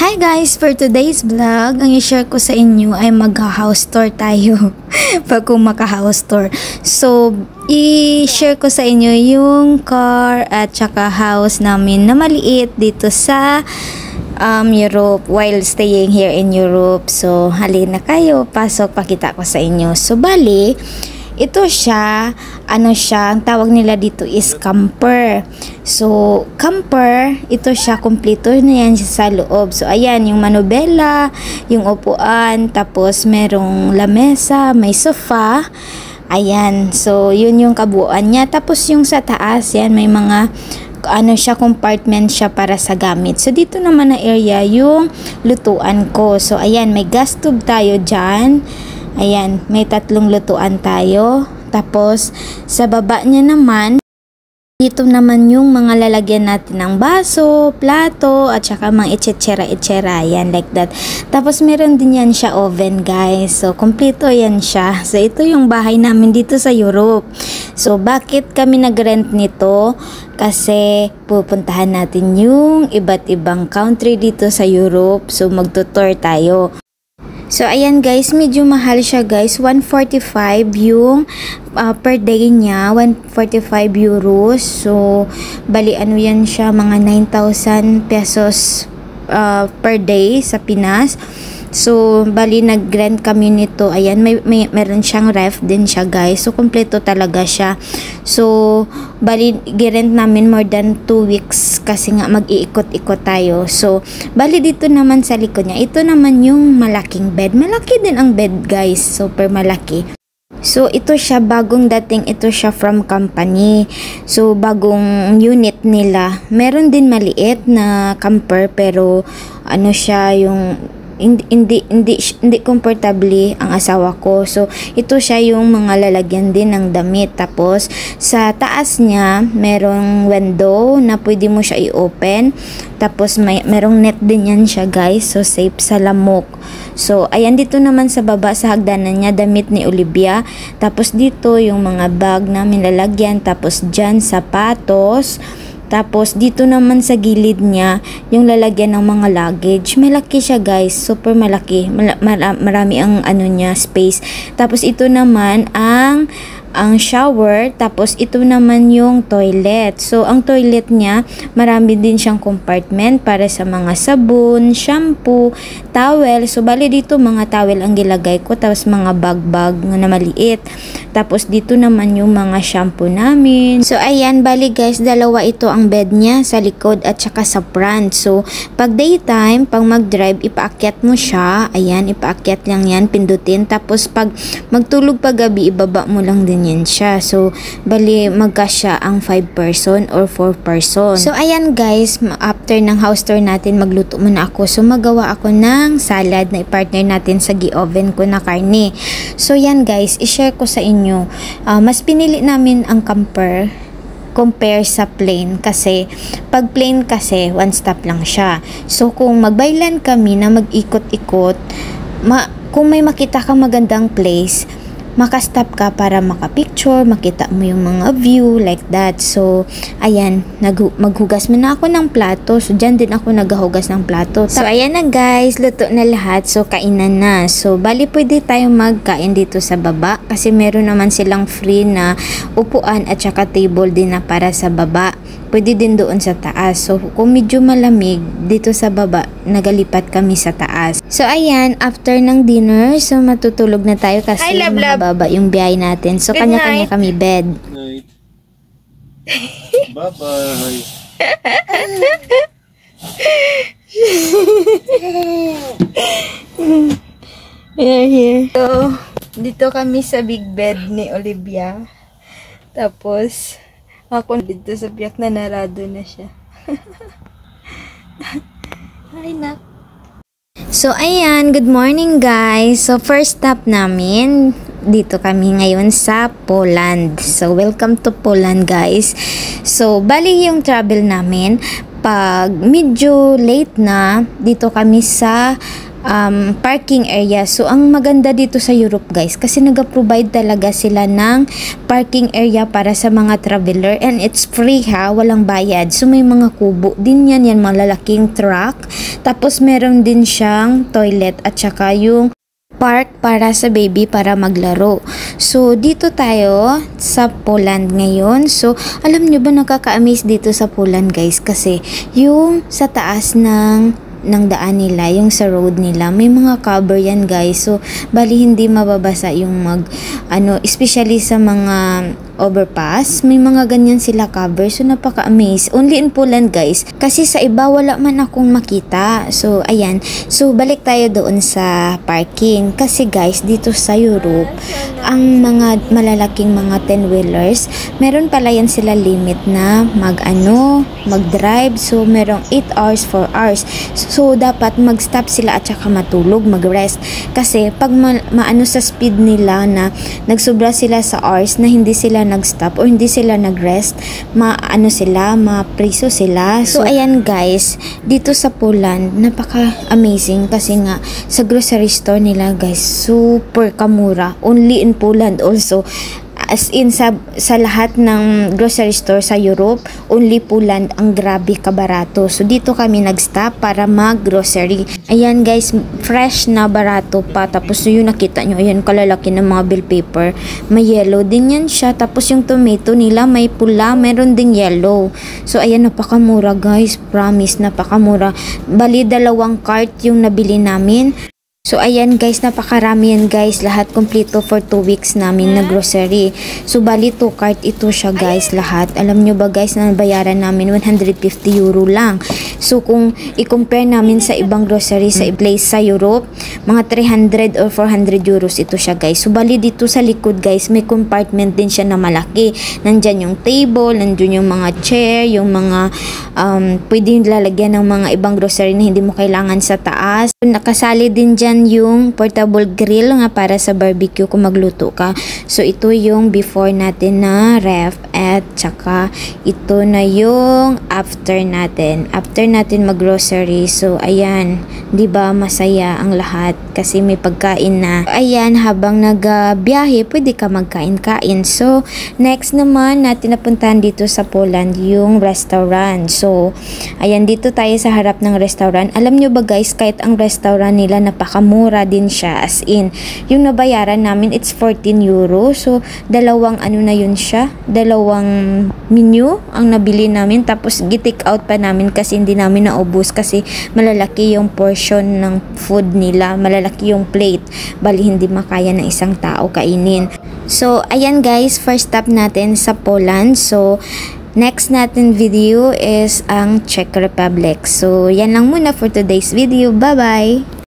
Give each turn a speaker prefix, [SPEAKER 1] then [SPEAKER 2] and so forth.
[SPEAKER 1] Hi guys! For today's vlog, ang i-share ko sa inyo ay mag-house tour tayo pag maka-house tour. So, i-share ko sa inyo yung car at saka house namin na maliit dito sa Europe while staying here in Europe. So, halina kayo, pasok, pakita ko sa inyo. So, bali, ito siya, ang tawag nila dito is camper. So, camper, ito siya, kumpleto na yan sa loob. So, ayan, yung manubela, yung upuan, tapos merong lamesa, may sofa. Ayan, so, yun yung kabuuan niya. Tapos, yung sa taas, yan, may mga compartment siya para sa gamit. So, dito naman na area yung lutuan ko. So, ayan, may gas tube tayo dyan. Ayan, may 3 lutuan tayo. Tapos, sa baba niya naman, dito naman yung mga lalagyan natin ng baso, plato, at saka mga etcetera. Ayan, like that. Tapos, meron din yan siya oven, guys. So, kompleto yan siya. So, ito yung bahay namin dito sa Europe. So, bakit kami nag-rent nito? Kasi, pupuntahan natin yung iba't ibang country dito sa Europe. So, magtutour tayo. So, ayan guys, medyo mahal siya guys. 145 yung per day niya. 145 euros. So, bali ano yan siya, mga 9,000 pesos per day sa Pinas. So, bali nag-rent kami nito. Ayan, meron siyang ref din siya guys. So, kompleto talaga siya. So, bali girent namin more than 2 weeks kasi nga mag-iikot-ikot tayo. So, bali dito naman sa likod niya. Ito naman yung malaking bed. Malaki din ang bed guys. Super malaki. So, ito siya, bagong dating, ito siya from company. So, bagong unit nila. Meron din maliit na camper pero ano siya yung hindi comfortably ang asawa ko. So, ito siya yung mga lalagyan din ng damit. Tapos, sa taas niya, merong window na pwede mo siya i-open. Tapos, merong net din yan siya, guys. So, safe sa lamok. So, ayan, dito naman sa baba, sa hagdanan niya, damit ni Olivia. Tapos, dito, yung mga bag namin lalagyan. Tapos, dyan, sapatos. Tapos, dito naman sa gilid niya, yung lalagyan ng mga luggage. Malaki siya guys. Super malaki. Marami ang ano niya, space. Tapos, ito naman ang shower. Tapos, ito naman yung toilet. So, ang toilet niya, marami din siyang compartment para sa mga sabon, shampoo, towel. So, bali dito mga towel ang gilagay ko. Tapos, mga bag-bag na maliit. Tapos, dito naman yung mga shampoo namin. So, ayan, bali guys, dalawa ito ang bed niya sa likod at saka sa front. So, pag daytime, pag mag-drive, ipaakyat mo siya. Ayan, ipaakyat lang yan, pindutin. Tapos, pag magtulog pag gabi, ibaba mo lang din yan siya. So, bali, magkasya ang 5 person or 4 person. So, ayan guys, after ng house tour natin, magluto muna ako. So, magawa ako ng salad na i-partner natin sa gi-oven ko na karne. So, yan guys, i-share ko sa inyo. Mas pinili namin ang camper compare sa plane kasi pag plane kasi one stop lang siya. So kung magbaylan kami na mag-ikot-ikot, kung may makita kang magandang place, makastop ka para makapicture, makita mo yung mga view like that. So, ayan, maghugas muna ako ng plato. So, dyan din ako naghugas ng plato. So, ayan na guys, luto na lahat. So, kainan na. So, bali pwede tayong magkain dito sa baba kasi meron naman silang free na upuan at saka table din na para sa baba. Pwede din doon sa taas. So, kung medyo malamig, dito sa baba, nagalipat kami sa taas. So, ayan, after ng dinner, so matutulog na tayo kasi mababa yung biyahe natin. So, kanya-kanya kami bed.
[SPEAKER 2] Bye-bye.
[SPEAKER 1] Here. So, dito kami sa big bed ni Olivia. Tapos, ako dito sa biyak na narado na siya. Hi, nak. So, ayan. Good morning, guys. So, first stop namin, dito kami ngayon sa Poland. So, welcome to Poland, guys. So, bali yung travel namin, pag medyo late na, dito kami sa parking area. So, ang maganda dito sa Europe guys, kasi nag-provide talaga sila ng parking area para sa mga traveler, and it's free ha, walang bayad. So, may mga kubo din yan, malalaking truck. Tapos, meron din siyang toilet at saka yung park para sa baby para maglaro. So, dito tayo sa Poland ngayon. So, alam nyo ba nakaka-amaze dito sa Poland guys, kasi yung sa taas ng daan nila, yung sa road nila, may mga cover yan guys. So, bali hindi mababasa yung especially sa mga overpass, may mga ganyan sila cover. So, napaka-amaze. Only in Poland guys. Kasi sa iba, wala man akong makita. So, ayan. So, balik tayo doon sa parking. Kasi guys, dito sa Europe, ang mga malalaking mga 10-wheelers, meron pala yan sila limit na mag-drive. So, merong 8 hours, 4 hours. So, dapat mag-stop sila at saka matulog, mag-rest. Kasi, pag maano sa speed nila na nagsobra sila sa hours na hindi sila nag-stop or hindi sila nag-rest, mapriso sila. So, ayan guys, dito sa Poland, napaka-amazing kasi nga, sa grocery store nila guys, super kamura. Only in Poland also. As in, sa lahat ng grocery store sa Europe, only Poland ang grabe kabarato. So, dito kami nag-stop para mag-grocery. Ayan guys, fresh na barato pa. Tapos, yung nakita nyo, ayan, kalalaki ng mga bill paper. May yellow din yan siya. Tapos, yung tomato nila, may pula, meron ding yellow. So, ayan, napakamura guys. Promise, napakamura. Bali, 2 cart yung nabili namin. So, ayan guys, napakarami yan guys. Lahat kompleto for 2 weeks namin na grocery. So, bali 2 cart ito siya guys, lahat. Alam nyo ba guys, na bayaran namin 150 euro lang. So, kung i-compare namin sa ibang grocery sa place sa Europe, mga 300 or 400 euros ito siya guys. So, bali dito sa likod guys, may compartment din siya na malaki. Nandyan yung table, nandyan yung mga chair, yung mga pwedeng lalagyan ng mga ibang grocery na hindi mo kailangan sa taas. Nakasali din dyan yung portable grill nga para sa barbecue kung magluto ka. So, ito yung before natin na ref at saka ito na yung after natin. After natin mag-grocery. So, ayan. 'Di ba masaya ang lahat kasi may pagkain na. Ayan, habang nagbiyahe, pwede ka magkain-kain. So, next naman natin napuntahan dito sa Poland yung restaurant. So, ayan, dito tayo sa harap ng restaurant. Alam nyo ba guys, kahit ang restaurant nila napakamura din siya. As in, yung nabayaran namin, it's 14 euro. So, dalawang na yun siya. Dalawang menu ang nabili namin. Tapos, gi-take out pa namin kasi hindi namin naubos kasi malalaki yung portion ng food nila. Malalaki yung plate. Bali, hindi makaya ng isang tao kainin. So, ayan guys, first stop natin sa Poland. So, next natin video is ang Czech Republic. So, yan lang muna for today's video. Bye-bye!